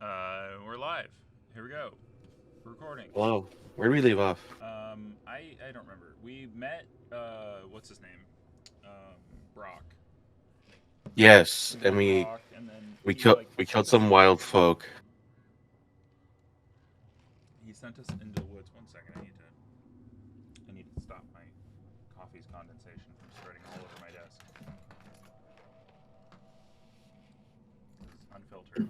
We're live. Here we go. We're recording. Hello. Where do we leave off? I don't remember. We met. What's his name? Brock. Yes, We and met we Brock, and then we he killed like we sent killed us some into the wild woods. folk. He sent us into the woods. One second. I need to stop my coffee's condensation from spreading all over my desk. This is unfiltered.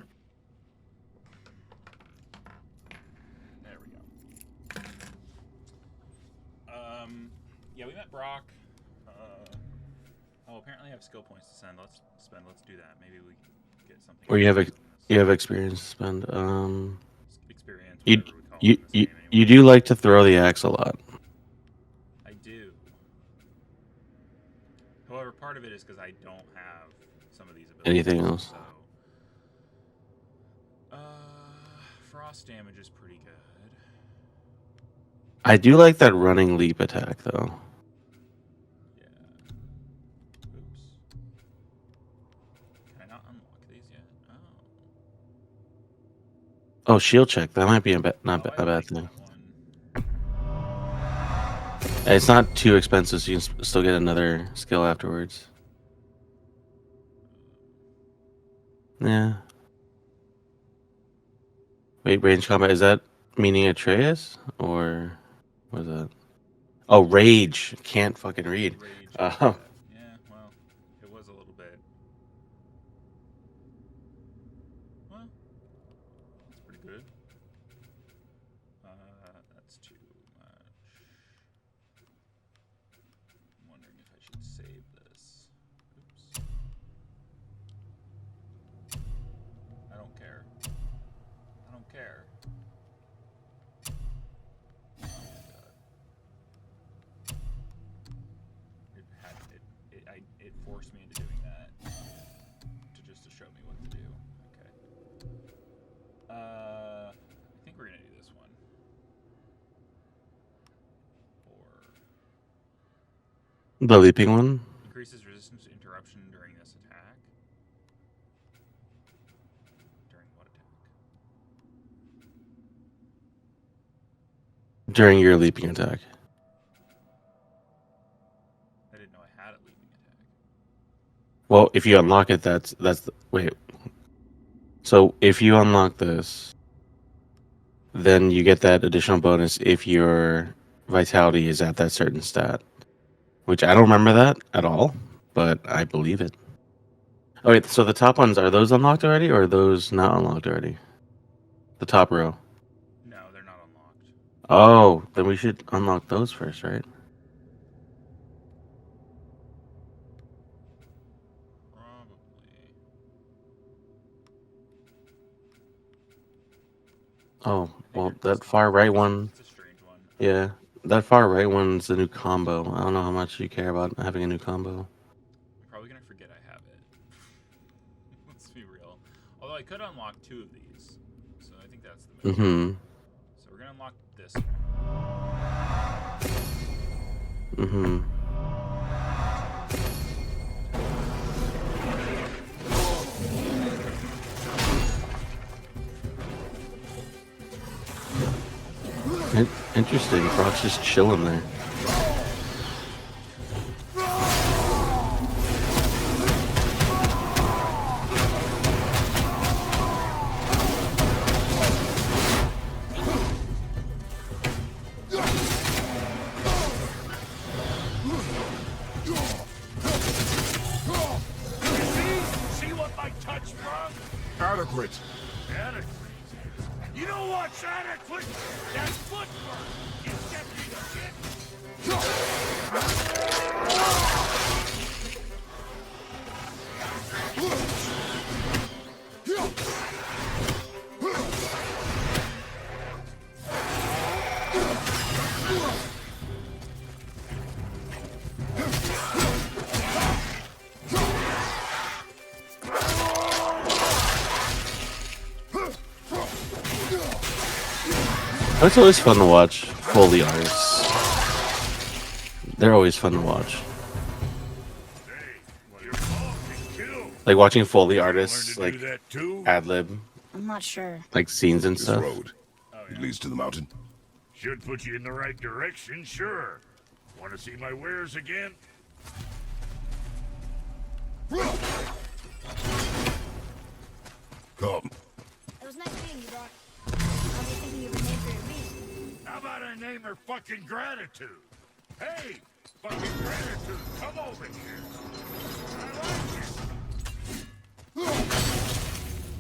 There we go. Yeah, we met Brock. Apparently I have skill points to send. Let's spend. Let's do that. Maybe we get something Or out of doing you this. have experience to spend. Experience, You whatever we call it you in this you game, you anyway. do like to throw the axe a lot. I do. However, part of it is because I don't have some of these Anything abilities. else? So, uh, frost damage is pretty good. I do like that running leap attack though. Yeah. Oops. Can I not unlock these yet? Oh. Oh, shield check. That might be Oh, I a bad like thing. that one. It's not too expensive, so you can still get another skill afterwards. Yeah. Wait, range combat, is that meaning Atreus or what is that? Oh, rage. Can't fucking read. Rage Uh, combat. Yeah, well, it was a little bit. Well, that's pretty good. That's too much. I'm wondering if I should save this. Oops. I don't care. I don't care. Oh my god. It had it forced me into doing that to show me what to do. Okay. I think we're gonna do this one. Or the leaping one. increases resistance to interruption during this attack. During what attack? During your leaping attack. I didn't know I had a leaping attack. Well, if you unlock it, wait. So if you unlock this, then you get that additional bonus if your vitality is at that certain stat. Which I don't remember that at all, but I believe it. Oh wait, so the top ones, are those unlocked already or are those not unlocked already? The top row. No, they're not unlocked. Oh, then we should unlock those first, right? Probably. Oh, I think well, they're that far customizable. right one, It's a strange one. yeah. That far right one's the new combo. I don't know how much you care about having a new combo. I'm probably gonna forget I have it. Let's be real. Although I could unlock two of these, so I think that's the move. Mm-hmm. So we're gonna unlock this. Mm-hmm. Interesting. Brock's just chilling there. See what my touch from? Adequate. Adequate. You know what's adequate? That footwork. You deputy shit. It's always fun to watch Foley artists. They're always fun to watch. Hey, your mom can kill. Like watching Foley Learn artists to like do that too? ad lib I'm not sure. like scenes and This stuff. road. Oh, It yeah. leads to the mountain. Should put you in the right direction, sure. Want to see my wares again? Come. It was nice meeting you, Doc. I'll be thinking of a name for your beast. How about I name her fucking Gratitude? Hey, fucking Gratitude, come over here. I like it.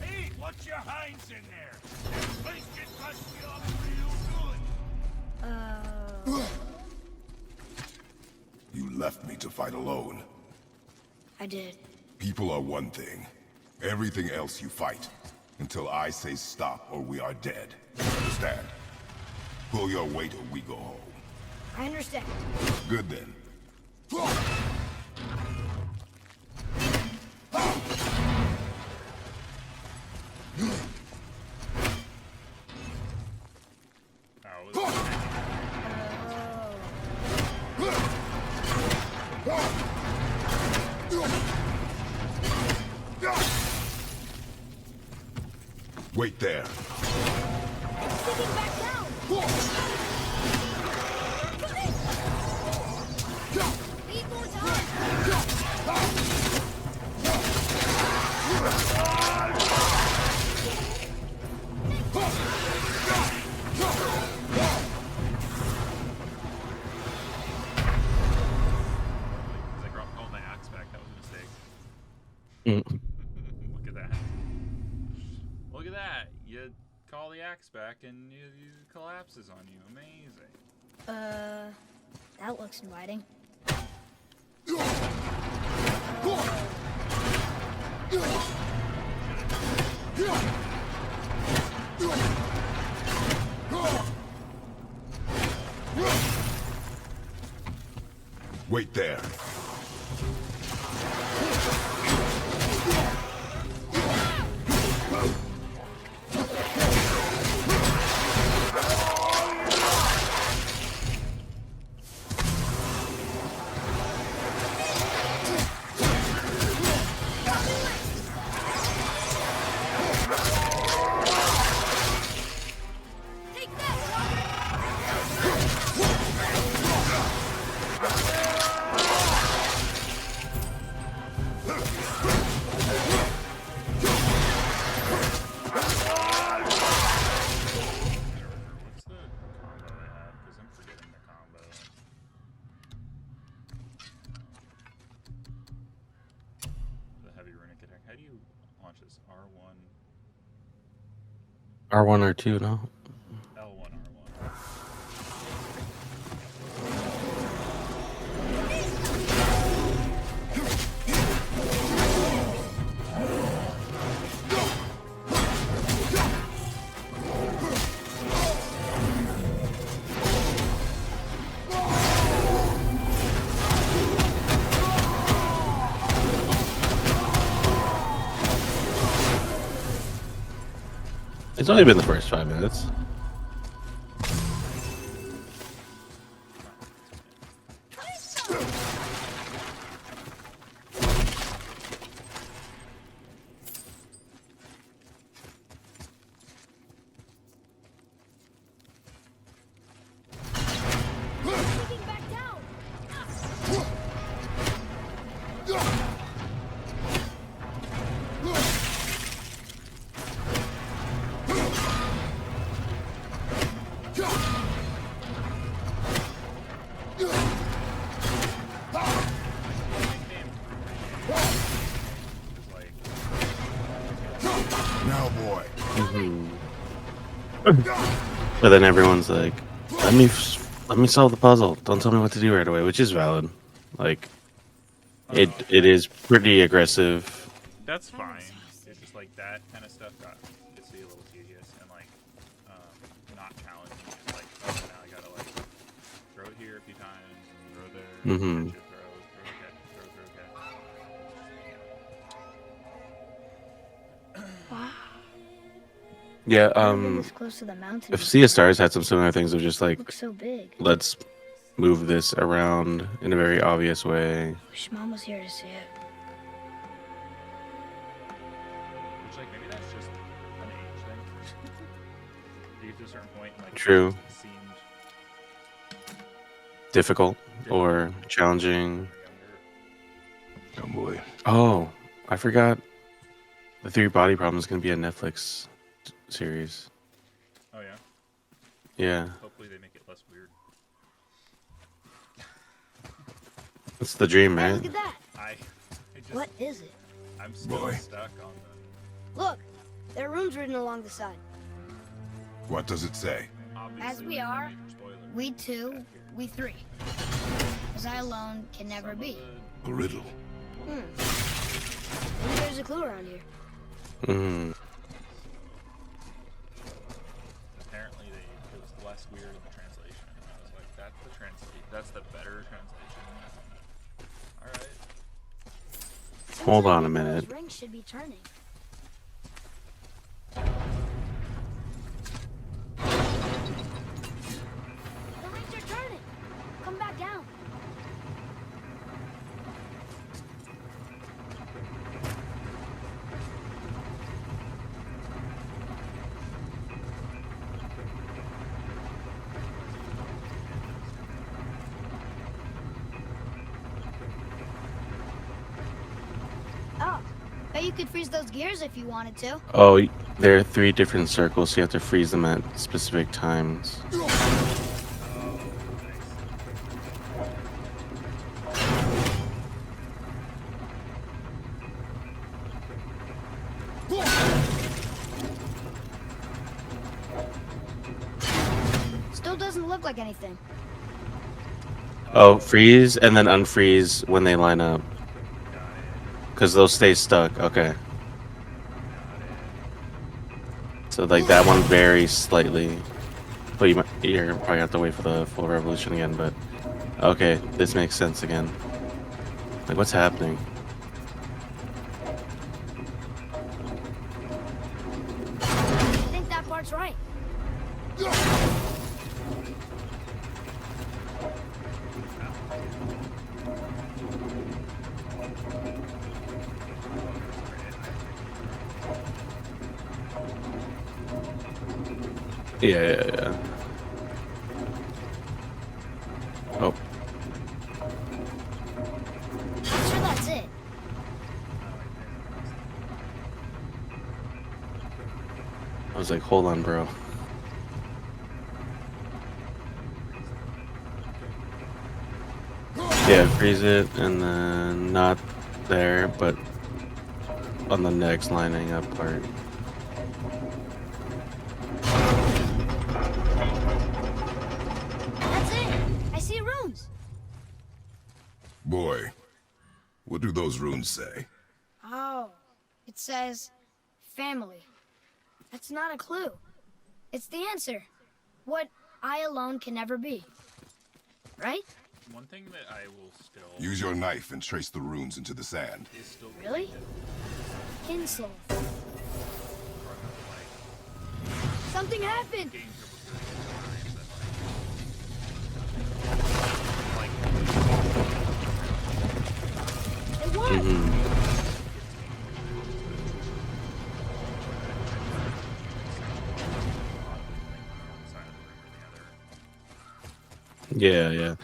Hey, what's your hinds in there? This place can bust you up real good. You left me to fight alone. I did. People are one thing. Everything else you fight. Until I say stop or we are dead. Understand? Pull your weight or we go home. I understand. Good then. Wait there. It's sticking back down! Need more time! Because I dropped all my axe back. That was a mistake. Mm. Look at that. Look at that. You call the axe back and it collapses on you. Amazing. That looks inviting. Wait there. Take that! What's the combo I have? Because I'm forgetting the combo. The heavy runic attack. How do you launch this? R1, R1 or 2, no? L1, R1. It's only been the first 5 minutes. Sticking back down! It's like, Now, boy. But then everyone's like, let me solve the puzzle. Don't tell me what to do right away, which is valid. Like, it is pretty aggressive. that's fine. It's just like that kind of stuff gets to be a little tedious and like not challenging. It's like, oh, now I gotta like throw it here a few times and throw there, Mhm. catch it, throw, catch. Wow. Yeah, Never been this close to the mountain. if Sea of Stars had some similar things of just like, Looks so big. let's move this around in a very obvious way. Wish Mom was here to see it. Which like maybe that's just an age to a certain point. And, like, True. It seemed Difficult or challenging. Oh boy. Oh, I forgot. The Three Body Problem is going to be a Netflix series. Oh yeah. Yeah, Hopefully they make it less weird. that's the dream, Hey, right? look at that. I just, What is it? I'm still Boy. stuck on the. Look, there are runes written along the side. What does it say? Obviously, As we there's no are, major spoiler. We two, we three. As I alone can never Some of be. it- A riddle. Maybe there's a clue around here. Mm. Apparently, it was less weird in the translation. And I was like, that's the That's the better translation. All right. Seems Hold like on a maybe those minute. rings should be turning. The rings are turning. Come back down. Oh, bet you could freeze those gears if you wanted to. Oh, there are 3 different circles, so you have to freeze them at specific times. Still doesn't look like anything. Oh, freeze and then unfreeze when they line up. Got it. Because they'll stay stuck. Okay. Got it. So, like, that one varies slightly. But you're probably have to wait for the full revolution again, but... Okay, this makes sense again. Like, what's happening? I think that part's right. Yeah. Oh, I'm sure that's it. I was like, hold on, bro. Yeah, freeze it, and then not there, but on the next lining up part. That's it. I see runes. Boy, what do those runes say? Oh, it says family. That's not a clue. It's the answer. What I alone can never be. Right? One thing that I will still Use your knife and trace the runes into the sand. is still Really? Kinslow. like Something happened. games over It worked. Mm-hmm. Yeah.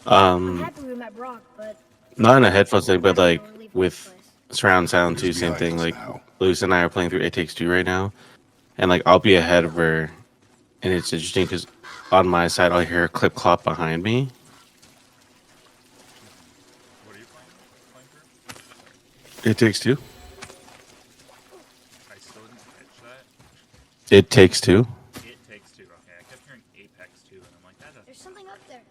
I'm happy we met Brock, but Not in a headphones thing, but like We're leaving with this place. surround sound too, Who's same behind thing. us Like now? Luce and I are playing through It Takes Two right now, and like I'll be ahead of her, and it's interesting because on my side I'll hear a clip clop behind me. What are you playing through? It Takes Two. I still didn't catch that. It Takes Two. It Takes Two. Okay, I kept hearing Apex 2, and I'm like, that doesn't. There's something up there.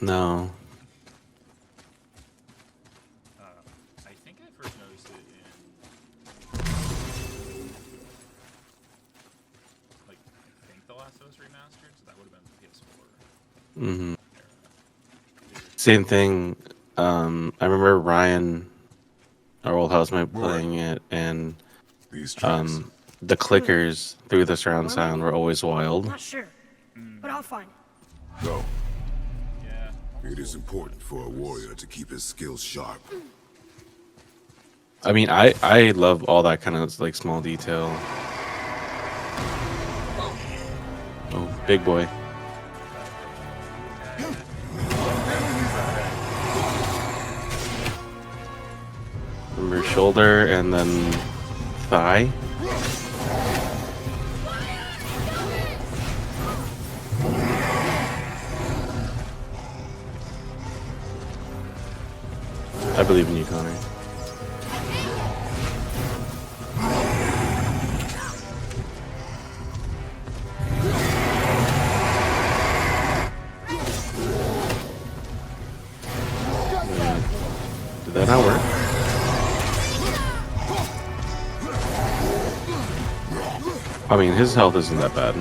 No. I think I first noticed it in like I think The Last of Us Remastered, so that would have been PS4 Mm-hmm. era. Same thing. I remember Ryan, our old housemate, playing it, and These tracks. the clickers through the surround sound were always wild. Not sure, but I'll find it. Go. Yeah. It is important for a warrior to keep his skills sharp. I mean, I love all that kind of like small detail. Oh, big boy. Remember shoulder and then thigh. I believe in you, Connor. Did that not work? I mean, his health isn't that bad.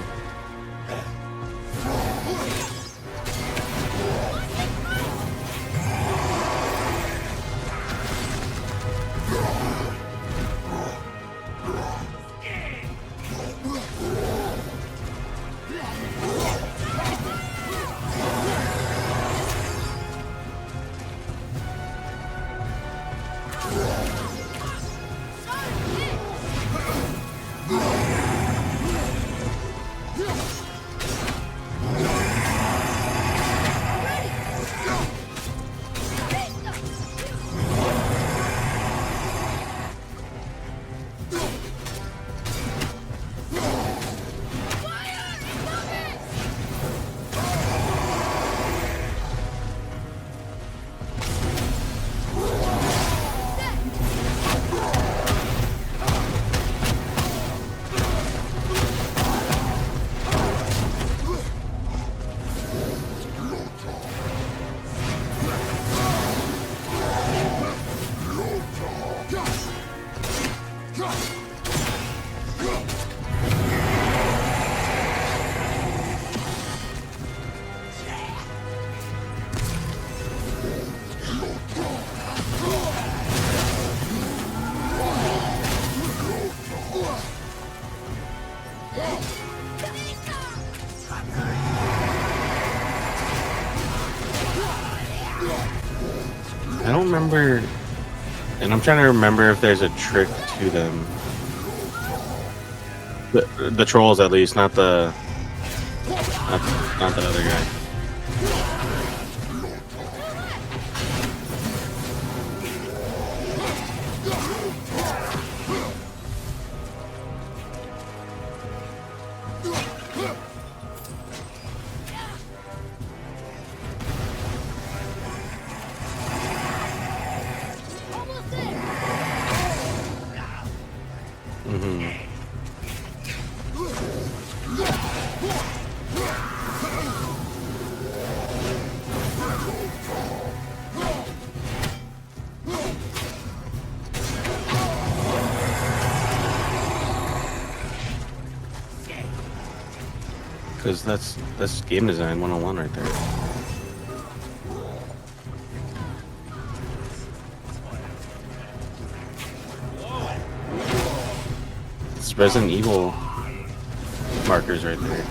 I don't remember, and I'm trying to remember if there's a trick to them. The trolls, at least, not the other guy. Because that's game design 101 right there. It's Resident Evil markers right there.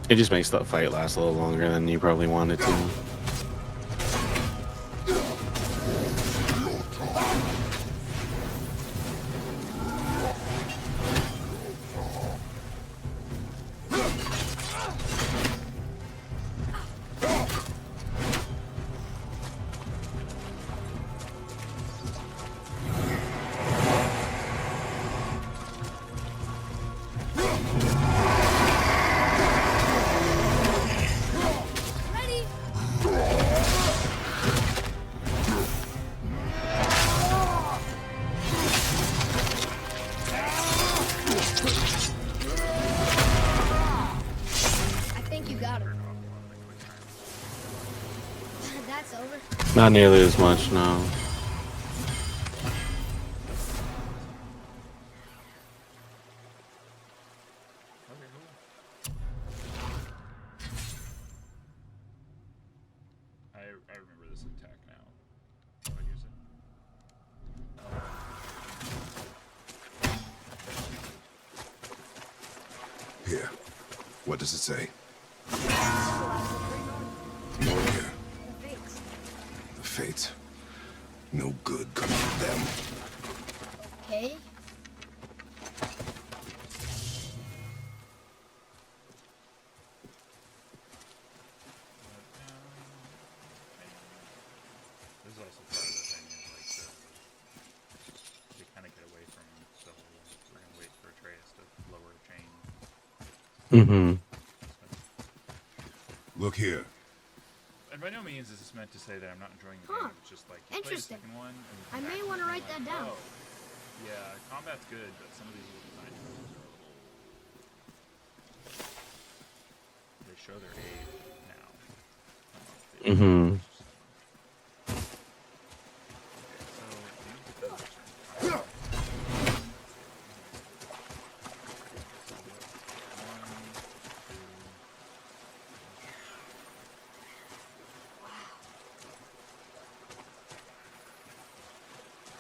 It just makes the fight last a little longer than you probably wanted to. Not nearly as much, no. remember this attack now. Do I use it? Here. What does it say? The No here. fates. The fates. No good comes of them. Okay. This is also part of the thing is like they kind of get away from him, so we're gonna wait for Atreus to lower a chain. Mm-hmm. Look here. And by no means is this meant to say that I'm not enjoying the Huh. game. It's just like you play the Interesting. second one. And you I come may back wanna and write you're that like, down. Oh, yeah, combat's good, but some of these little design choices are a little. They show their age now. Mm-hmm.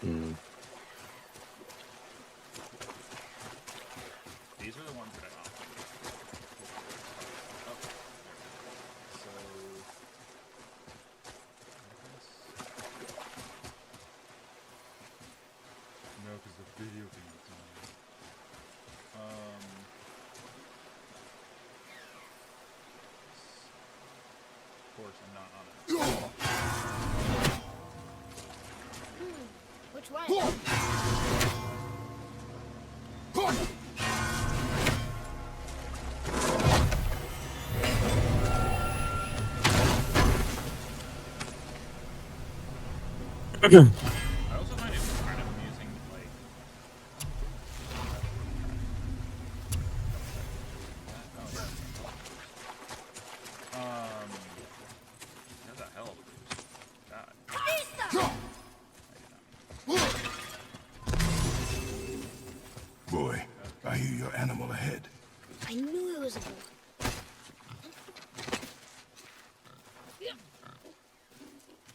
Mm. These are the ones that I opted. Oh. So. No, because the video game is on. Of course, I'm not on it. Which way? I also find it kind of amusing, like. That's a hell of a boost. God. Boy, I hear your animal ahead. I knew it was a boy.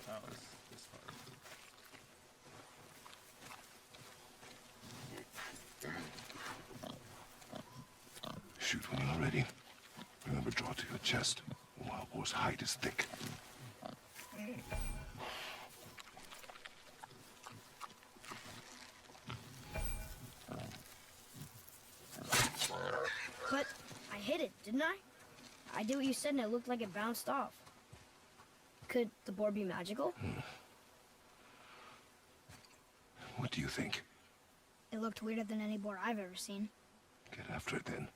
Oh, this part. Shoot when you're ready. Remember, draw to your chest. A wild boar's hide is thick. But I hit it, didn't I? I did what you said and it looked like it bounced off. Could the board be magical? What do you think? It looked weirder than any board I've ever seen. Get after it then.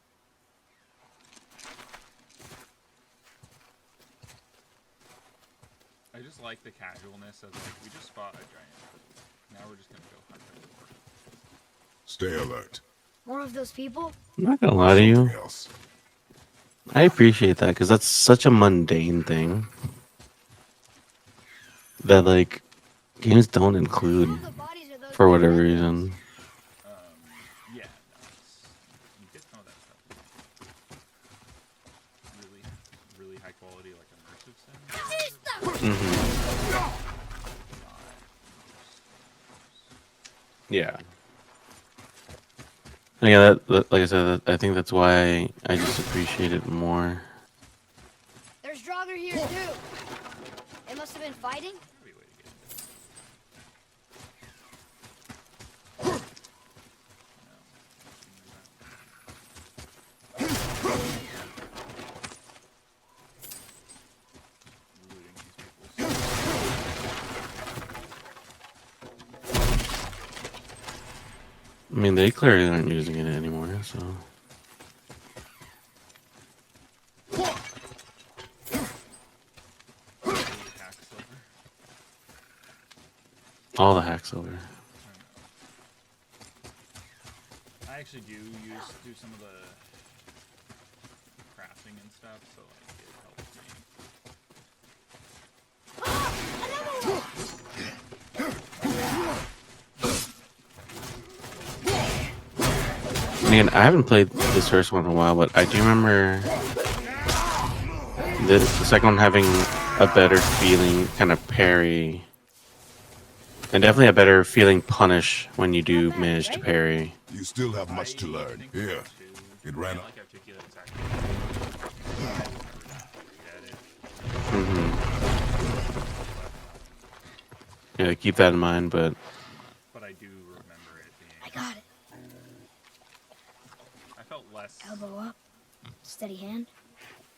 I just like the casualness of like we just fought a giant. Now we're just gonna go hunt them. Stay alert. More of those people? I'm not gonna lie to you. Something else. I appreciate that because that's such a mundane thing that like games don't include All the bodies are those for whatever people. reason. Yeah, no, it's, you get some of that stuff. Really, really high quality, like immersive sim. Mm-hmm. Yeah. And yeah, that like I said, I think that's why I just appreciate it more. There's Draugr here too. They must have been fighting. Way to get it. Looting these people. I mean, they clearly aren't using it anymore, so. Hack silver. All the hacks over. I actually do some of the crafting and stuff, so like it helps me. And again, I haven't played this first one in a while, but I do remember the second one having a better feeling kind of parry, and definitely a better feeling punish when you do Not bad, manage to right? parry. You still have much to I learn. think Here, so, too. it ran. I like articulate exactly. Yeah, keep that in mind. But But I do remember it being. I got it. I felt less. Elbow up. Steady hand.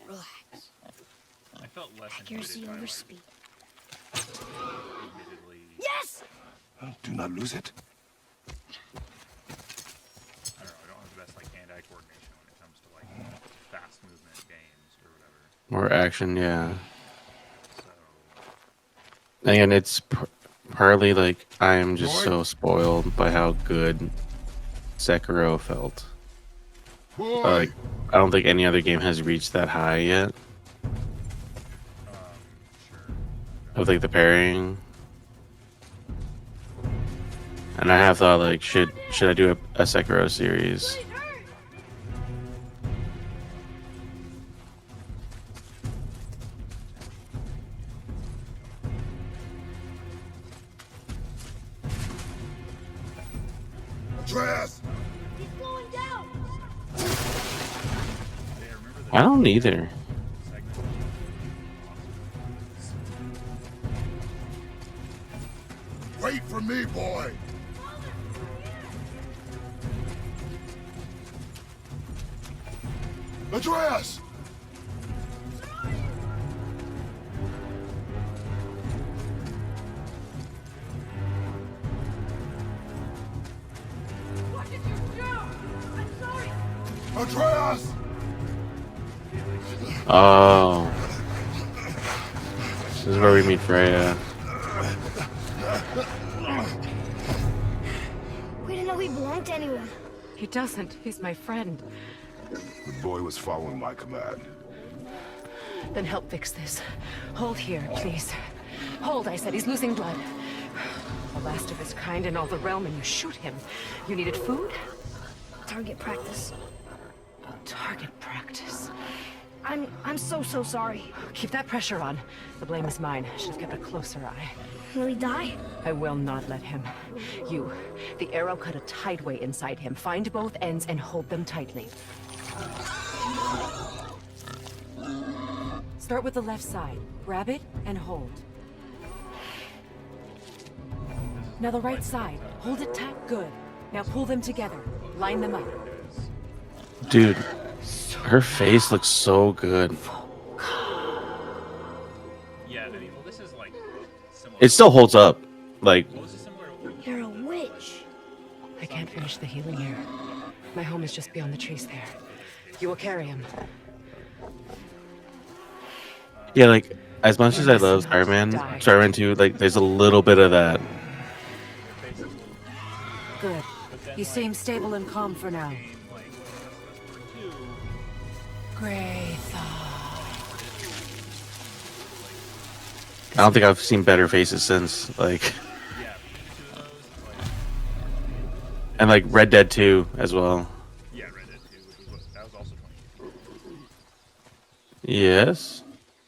Relax. I felt less Accuracy inhibited by, over like, speed. admittedly. Yes! Do not lose it. I don't know. I don't have the best like hand-eye coordination when it comes to like fast movement games or whatever. more action, yeah. So Again, it's partly like I am just so spoiled by how good Sekiro felt. Boy! Like, I don't think any other game has reached that high yet. sure. Of like the parrying. And I have thought like, should I do a Sekiro series? Atreus! He's slowing down! Yeah, I remember the I don't either. segment. Wait for me, boy! Atreus! What did you do? I'm sorry. Atreus! Oh. This is where we meet Freya. We didn't know he belonged to anyone. He doesn't. He's my friend. The boy was following my command. Then help fix this. Hold here, please. Hold, I said. He's losing blood. The last of his kind in all the realm, and you shoot him. You needed food? Target practice. Target practice. I'm so sorry. Keep that pressure on. The blame is mine. I should have kept a closer eye. Will he die? I will not let him. You, the arrow cut a tideway inside him. Find both ends and hold them tightly. Start with the left side. Grab it and hold. Now the right side. Hold it tight. Good. Now pull them together. Line them up. Dude, her face looks so good. Yeah, well, this is like similar. It still holds up. Like, Well, this is similar to You're a witch. I can't finish the healing here. My home is just beyond the trees there. You will carry him. yeah, like, as much as I love Spider-Man 2, like, there's a little bit of that. Good. You seem stable and calm for now. like two. Great thought. I don't think I've seen better faces since, like, Yeah, two of those. Like, and like Red Dead 2 as well. yeah, Red Dead 2, which was that was also 20. Yes.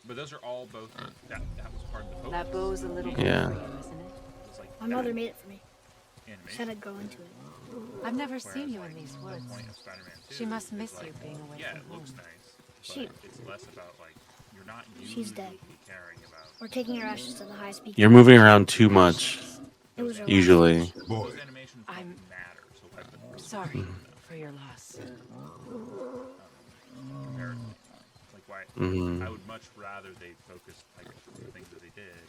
But those are all both. That was part of the focus. That bow's a little Yeah. big for you, isn't it? It was like My mother made it for me. animation. Said I'd grow into it. I've never seen you in these The woods. point of Spider-Man 2 She must is, miss like, you being away Yeah, from it looks home. nice. But She- it's less about like you're not She's dead. usually caring about. We're taking her ashes to the highest peak. You're moving around too much, It was her last usually. wish. Boy, Those animations don't I'm- matter, so I put Sorry for your loss. comparatively. Like why? Mhm. I would much rather they focused like on the things that they did.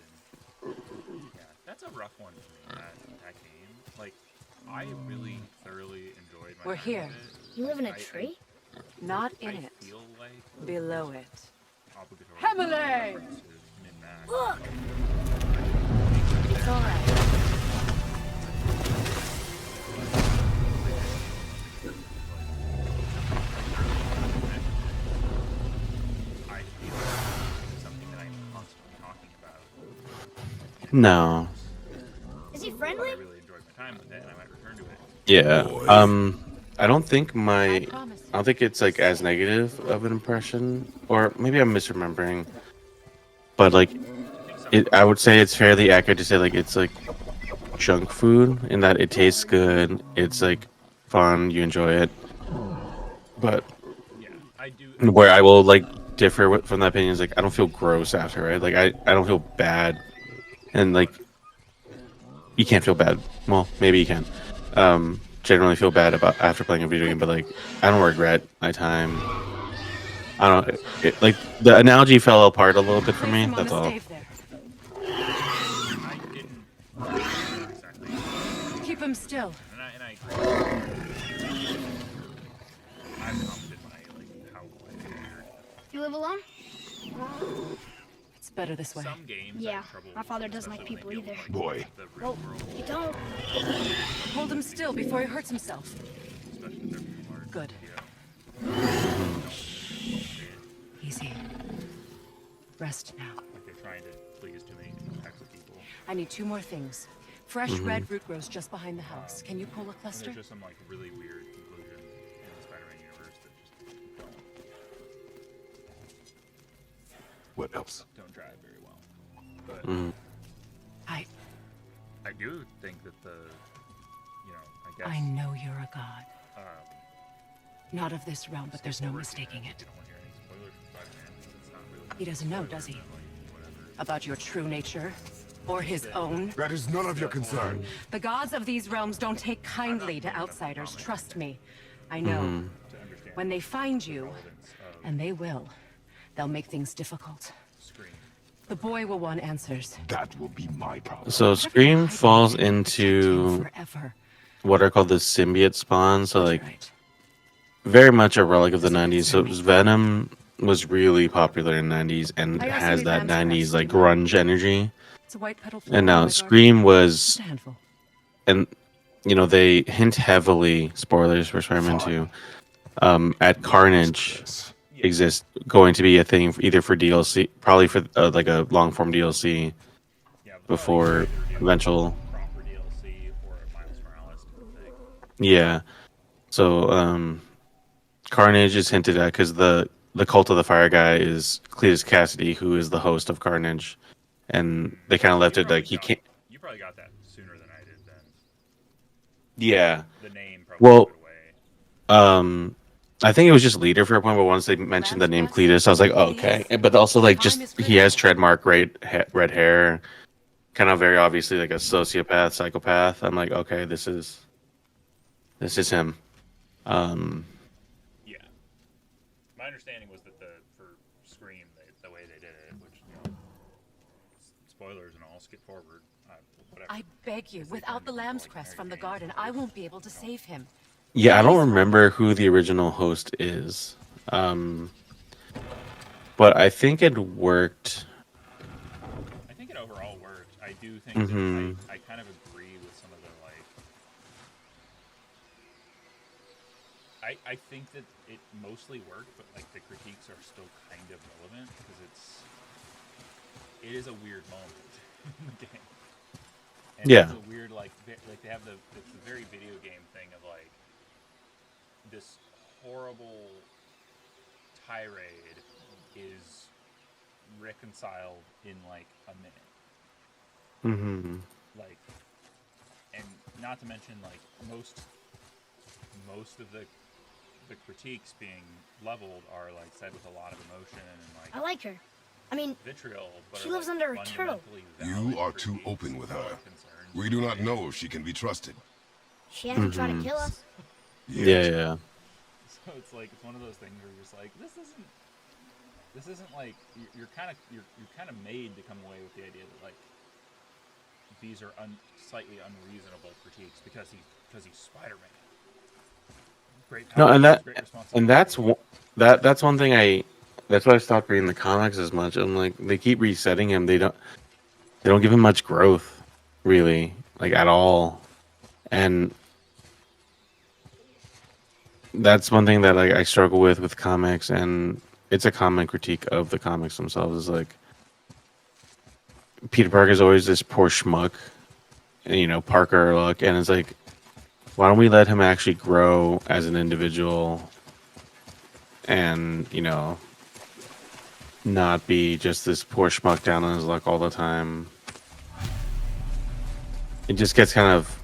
And yeah, that's a rough one for me. That game, like, I really thoroughly enjoyed my. We're time here. with it. You live in a I- tree? Not I in it. feel like Below it. obligatory Emily! references min-max. Look! It's all right. I feel like it's something that I'm constantly talking about. No. Is he I friendly? really enjoyed my time with it, and I might return to it. Yeah. I don't think I promise I don't think it's like as negative of an impression, or maybe I'm misremembering. but like I think I would say it's fairly accurate to say like it's like junk food in that it tastes good, it's like fun, you enjoy it. But yeah, I do. where I will like differ from that opinion is like I don't feel gross after, right? Like I don't feel bad, and like you can't feel bad. Well, maybe you can. Generally feel bad about after playing a video game, but like I don't regret my time. I don't like the analogy fell apart a little bit for Place me. him on That's the all. stave there. I didn't. Not exactly. Keep him still. And I agree. I've commented when I like how weird. You live alone? It's better this way. Some games I Yeah, have trouble my with, father doesn't like especially when people they deal either. with, Boy. like, the real world, You don't. Hold him still before he hurts himself. especially if they're smart. Good. Easy. Rest now. Like they're trying to please too many types of people. I need 2 more things. Fresh red root grows just behind the house. Can you pull a And cluster? there's just some like really weird conclusion in the Spider-Man universe that just What else? don't drive very well. But I do think that the, you know, I guess. I know you're a god. Um, Not of this realm, but there's no mistaking it. I don't want to hear any spoilers from Spider-Man because it's not really. He doesn't know, does he? Like, whatever. About your true nature? Or his own? That is none of your concern. The gods of these realms don't take kindly to outsiders, trust me. I know. To understand When they find you, relevance of and they will, they'll make things difficult. Scream. The boy will want answers. That will be my problem. So Scream falls into Forever. what are called the symbiote spawn. So like Right. very much a relic of the '90s. So Venom was really popular in the '90s and I got has some that advanced '90s rest. like grunge energy. It's a white petal flower And in now my garden. Scream was, Just a handful. and you know they hint heavily, spoilers for Spider-Man 2, at Carnage Yes. exists going to be a thing either for DLC, probably for like a long form DLC Yeah, but before probably either do eventual. proper DLC or a Miles Morales thing. Yeah. So Carnage is hinted at because the Cult of the Fire guy is Cletus Cassidy, who is the host of Carnage, and they kind of left it like he can't. You probably got that sooner than I did. Then Yeah. the name probably Well, gave it away. I think it was just leader for a point, but once they mentioned the name Cletus, I was like, oh, okay. But also, like, just he has trademark red hair, kind of very obviously like a sociopath, psychopath. I'm like, okay, this is him. Yeah. My understanding was that for Scream, the way they did it, which spoilers and all, skip forward. Whatever. I beg you, without the lamb's crest from the garden, I won't be able to save him. Yeah, I don't remember who the original host is, but I think it worked. I think it overall worked. I do think Mhm. that I kind of agree with some of the like. I think that it mostly worked, but like the critiques are still kind of relevant because it is a weird moment in the game. And Yeah. It's a weird like they have it's the very video game thing of like this horrible tirade is reconciled in like a minute. Mm-hmm. Like, and not to mention like most of the critiques being leveled are like said with a lot of emotion and like I like her. I mean, vitriol. But She are, lives like, under a turtle. fundamentally You are valid too critiques open with her. and concerns. We do not know if she can be trusted. she hasn't tried to kill us. Yeah, yeah. So it's like it's one of those things where you're just like this isn't like you're kind of made to come away with the idea that like these are slightly unreasonable critiques because he's Spider-Man. Great No, power, and great that's responsibility. that's one thing that's why I stopped reading the comics as much. I'm like, they keep resetting him. They don't give him much growth, really, like at all. And that's one thing that like I struggle with comics, and it's a common critique of the comics themselves. Is like Peter Parker is always this poor schmuck, you know, Parker look, and it's like, why don't we let him actually grow as an individual, and you know, not be just this poor schmuck down on his luck all the time. It just gets kind of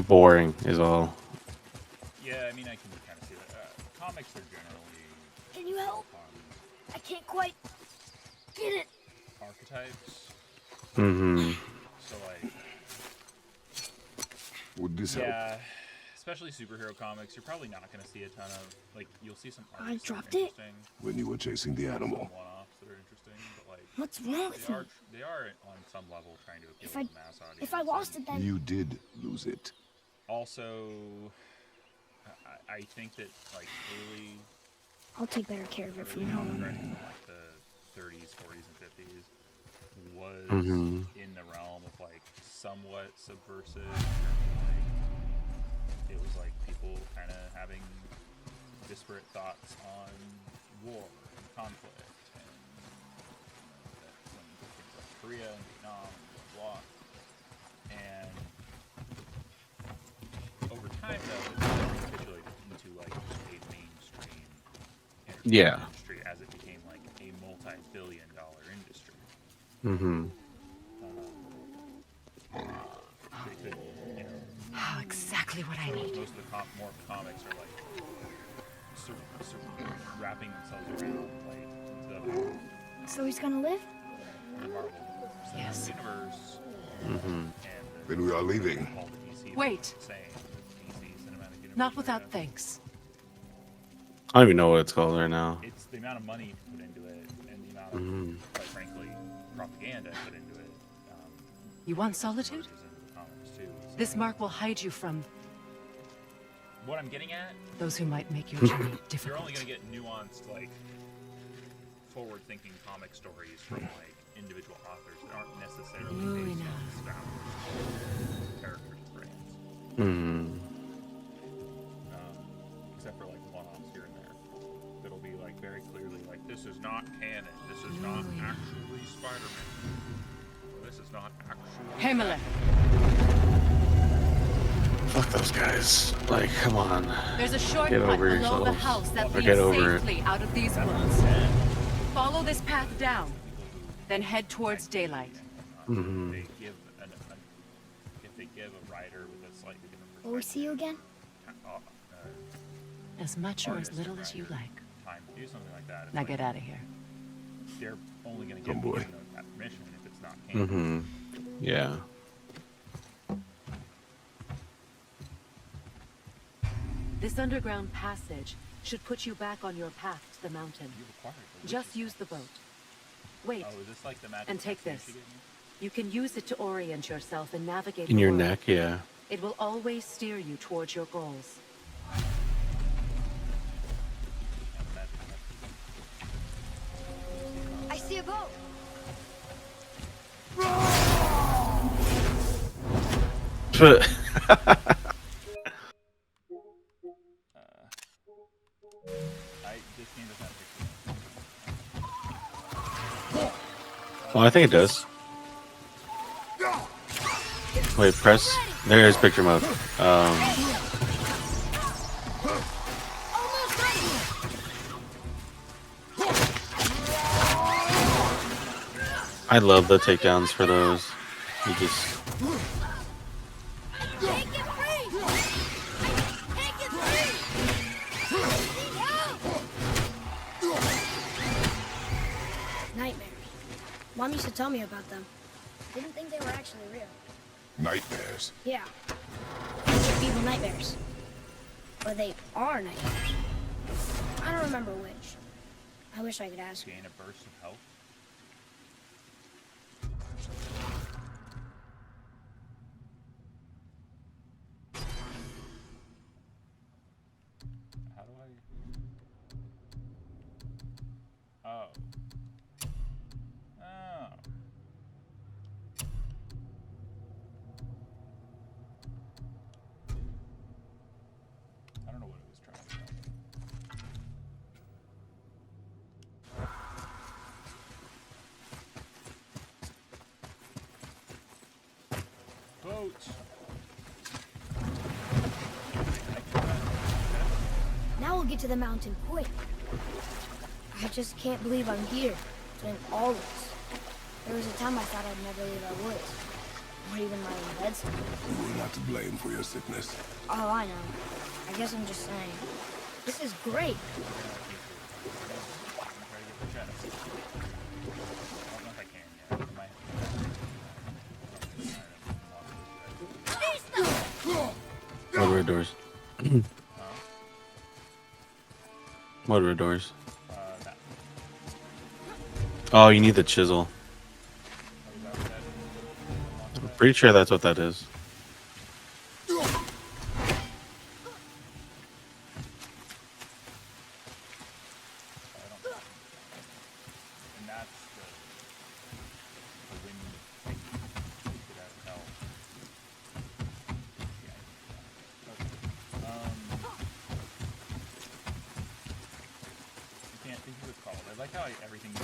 boring, is all. Yeah, I mean, I can kind of see that. Comics are generally Can you help? on I can't quite get it. archetypes. Mm-hmm. So, like, Would this help? yeah, especially superhero comics, you're probably not going to see a ton of, like, you'll see some I arcs that are dropped it. interesting, When you were chasing the animal. some one-offs that are interesting, but, like, What's wrong with me? they are on some level trying to appeal If I to the mass audience. if I lost it, then You did lose it. Also, I think that, like, early I'll take better care of it from now comic on. writing from, like, the 30s, 40s, and 50s was Mhm. in the realm of, like, somewhat subversive. Like, it was like people kind of having disparate thoughts on war and conflict, and that when things like Korea and Vietnam and blah blah. And over time, though, it capitulated into like a mainstream entertainment Yeah. industry as it became like a multi-billion-dollar industry. Mm-hmm. They could, you know, Oh, exactly what I need. most of the more comics are like wrapping themselves around like So he's gonna live? the Marvel Yes. universe Mm-hmm. and Then we are leaving. all the DC Wait. saying DC cinematic universe. Not without area. thanks. I don't even know what it's called right now. It's the amount of money put into it and the amount of, Mhm. quite frankly, propaganda put into it. You want solitude? Merges into the comics too. So This mark will hide you from what I'm getting at, those who might make your journey you're difficult. only gonna get nuanced, like, forward-thinking comic stories from like individual authors that aren't necessarily Ooh, based no. on established characters and brands. Mm-hmm. Except for like one-offs here and there. That'll be like very clearly like, this is not canon. This is not actually Spider-Man. Or this is not actually. Himmler, Fuck those guys. Like, come on. there's a shortcut Get over below the yourselves. house that Or leads get over it. safely out of these woods. Follow this path down, then head towards daylight. Mhm. They give if they give a writer with a slightly different Will we see you again? As much or as artist, little as you writer, like. time to do something like that. It's Now like, get out of here. they're only going to Come, give boy. that permission if it's not canon. Mm-hmm. Yeah. This underground passage should put you back on your path to the mountain. You require it. Just use the boat. Wait, Oh, is this like the magic and take tattoo this. she gave me? you can use it to orient yourself and navigate In the your world. neck, yeah. It will always steer you towards your goals. Yeah, the magic tattoo. I see a boat. This game doesn't have pictures. Well, I think it does. Wait, press. There's picture mode. Almost ready. I love the takedowns for those. You just. Take it free. Take it free. Nightmares. Mom used to tell me about them. Didn't think they were actually real. Nightmares. Yeah. Evil nightmares. Or they are nightmares. I don't remember which. I wish I could ask her. Gain a burst of health. How do I? Oh. Oh. I don't know what it was trying to tell me. Boat. Now we'll get to the mountain quick. I just can't believe I'm here, doing all this. There was a time I thought I'd never leave our woods, or even my own bedstead. You were not to blame for your sickness. Oh, I know. I guess I'm just saying. This is great. What red doors? What red doors? That. Oh, you need the chisel. I'm pretty sure that's what that is. And that's the wind thing. Get out of hell. Yeah. Okay. I can't think of what it's called. I like how everything is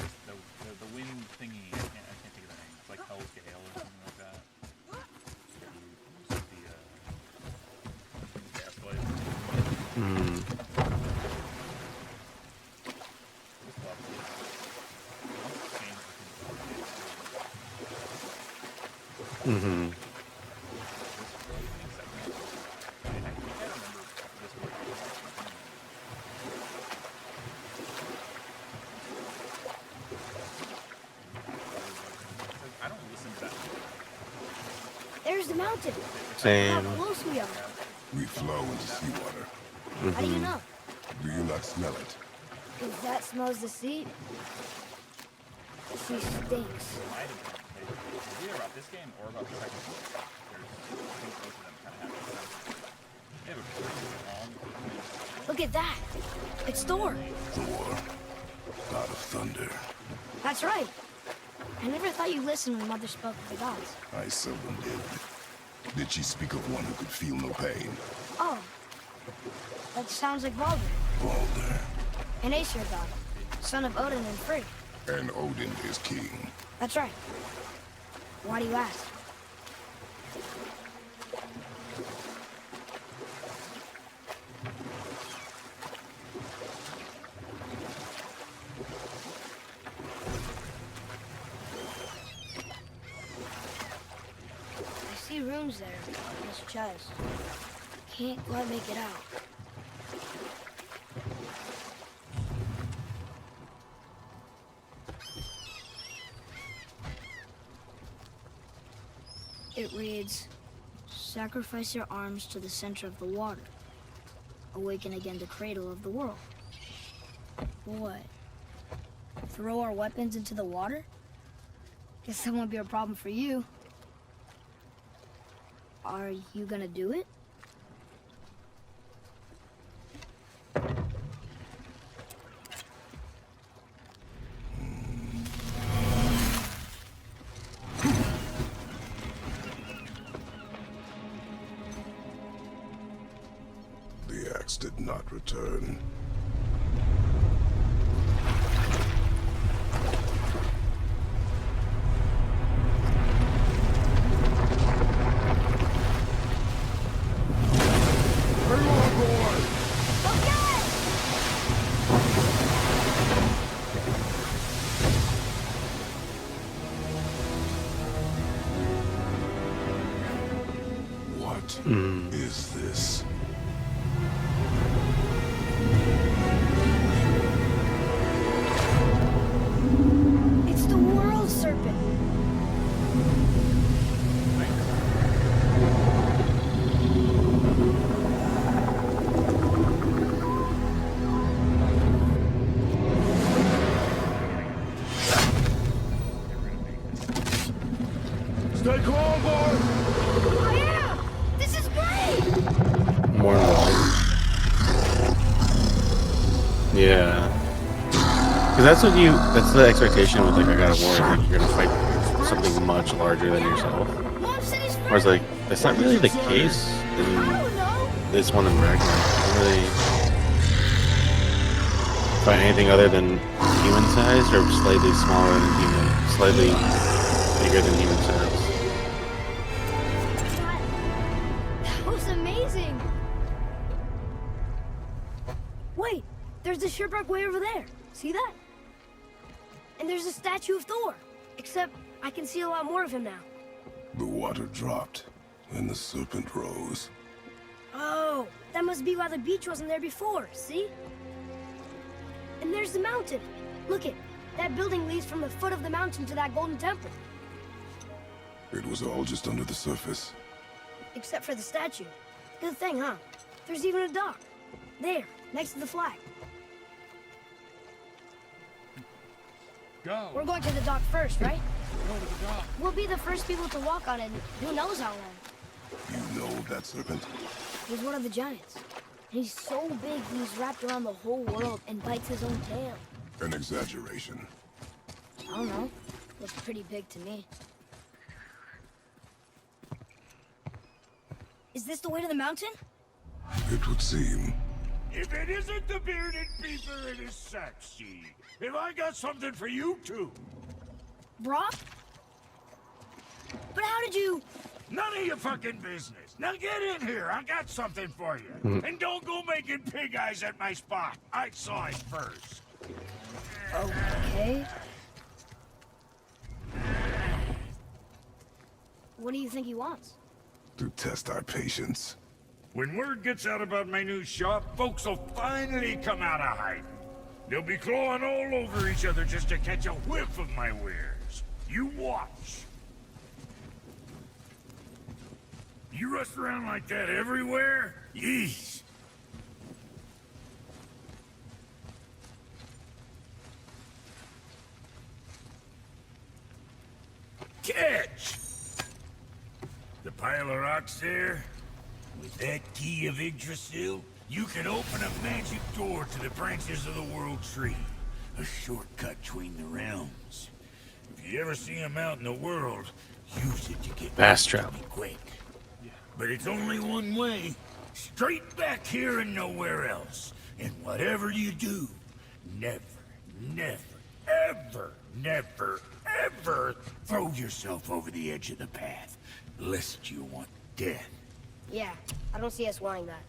the wind thingy. I can't think of the name. It's like Hell's Gale or something like that. The gas blade. Hmm. Mm-hmm. I don't listen to that. There's the mountain. Same. How close we are. We flow into seawater. How do you know? Do you not smell it? If that smells the sea, the sea stinks. Might have been. It's either about this game or about the second one. I think both of them kind of have the same. They have a pretty long. Look at that. It's Thor. Thor, god of thunder. That's right. I never thought you listened when Mother spoke of the gods. I seldom did. Did she speak of one who could feel no pain? Oh. That sounds like Baldur, Baldur. an Aesir god, son of Odin and Frigg. And Odin is king. That's right. Why do you ask? I see runes there in this chest. Can't quite make it out. It reads, sacrifice your arms to the center of the water. Awaken again the cradle of the world. What? Throw our weapons into the water? Guess that won't be a problem for you. Are you gonna do it? The axe did not return. What is this? It's the world serpent. Stay calm, boy! I am! This is great! More light. Yeah. Because that's the expectation with like a God of War, is like you're gonna fight something much larger than yourself. Mom said he's Whereas like, that's not really the case I in don't know. this one in Ragnarok. You don't really find anything other than human size or slightly smaller than human, slightly bigger than human size. That was amazing. Wait, there's the shipwreck way over there. See that? And there's a statue of Thor. Except I can see a lot more of him now. The water dropped, and the serpent rose. Oh, that must be why the beach wasn't there before, see? And there's the mountain. Look it, that building leads from the foot of the mountain to that golden temple. It was all just under the surface. Except for the statue. Good thing, huh? There's even a dock. There, next to the flag. Go. We're going to the dock first, right? Go to the dock. We'll be the first people to walk on it, and who knows how long. You know that serpent? He's one of the giants. He's so big he's wrapped around the whole world and bites his own tail. An exaggeration. I don't know. Looks pretty big to me. Is this the way to the mountain? It would seem. If it isn't the bearded beaver, it is sexy. Have I got something for you too? Brock? But how did you... None of your fucking business. Now get in here. I got something for you. And don't go making pig eyes at my spot. I saw it first. Okay. What do you think he wants? To test our patience. When word gets out about my new shop, folks will finally come out of hiding. They'll be clawing all over each other just to catch a whiff of my wares. You watch. You rush around like that everywhere? Yeesh. Catch! The pile of rocks there? With that key of Yggdrasil, you can open a magic door to the branches of the World Tree. A shortcut between the realms. If you ever see him out in the world, use it to get Fast back to travel. me quick. But it's only one way. Straight back here and nowhere else. And whatever you do, never, never, ever throw yourself over the edge of the path. Lest you want death. Yeah, I don't see us wanting that.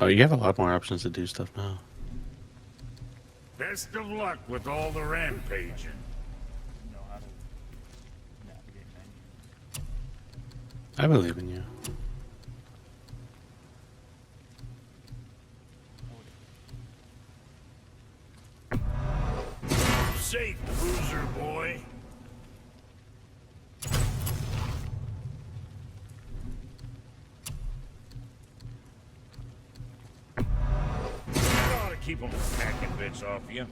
Oh, you have a lot more options to do stuff now. Best of luck with all the rampaging. Know how to navigate menus. I believe in you. Safe, cruiser boy. That ought to keep them packing bits off you.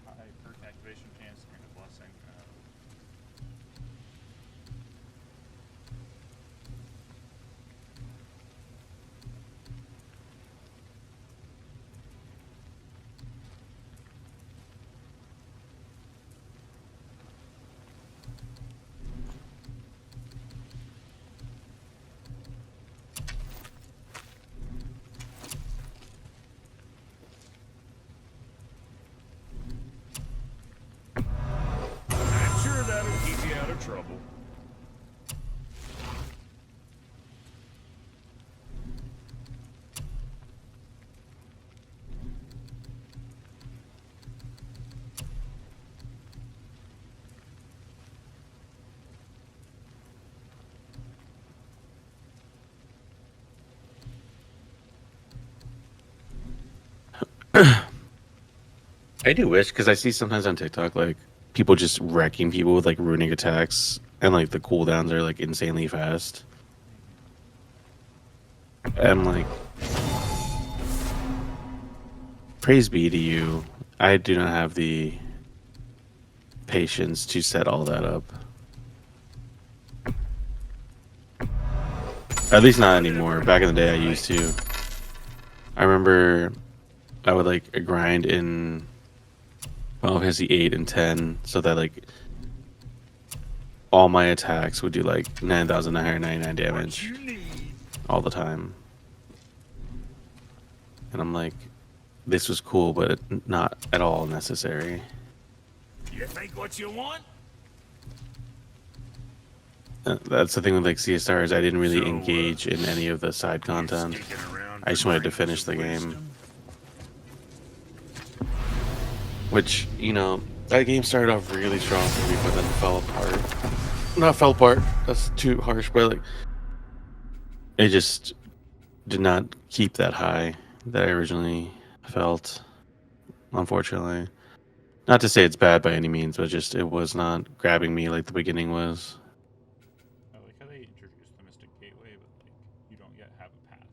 High perk activation chance to bring a blessing. I'm sure that'll keep you out of trouble. I do wish, because I see sometimes on TikTok, like, people just wrecking people with, like, ruining attacks, and, like, the cooldowns are, like, insanely fast. And, like, praise be to you, I do not have the patience to set all that up. At least not anymore. Back in the day, I used to. I remember I would, like, grind in Final Fantasy 8 and 10 so that, like, all my attacks would do, like, 9,999 What damage you need. all the time. And I'm like, this was cool, but not at all necessary. You think what you want? That's the thing with like CSRs. I didn't really So, engage in any of the side content. Sticking around I just for wanted to dreams finish of the game. wisdom? Which, you know, that game started off really strong for me, but then fell apart. Not fell apart. That's too harsh, but like, it just did not keep that high that I originally felt. Unfortunately, not to say it's bad by any means, but just it was not grabbing me like the beginning was. I like how they introduced the Mystic Gateway, but like you don't yet have a path.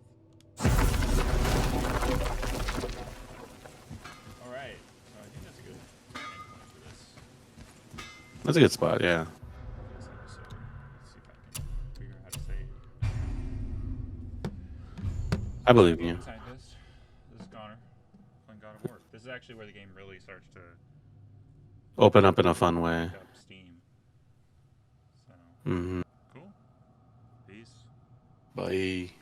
All right, so I think that's a good ending point for this That's a good spot, yeah. episode. Let's see if I can figure out how to save. I believe in you. Scientist. This is Connor playing God of War. This is actually where the game really starts to Open up in a fun way. pick up steam. So Hmm. cool. Peace. Bye.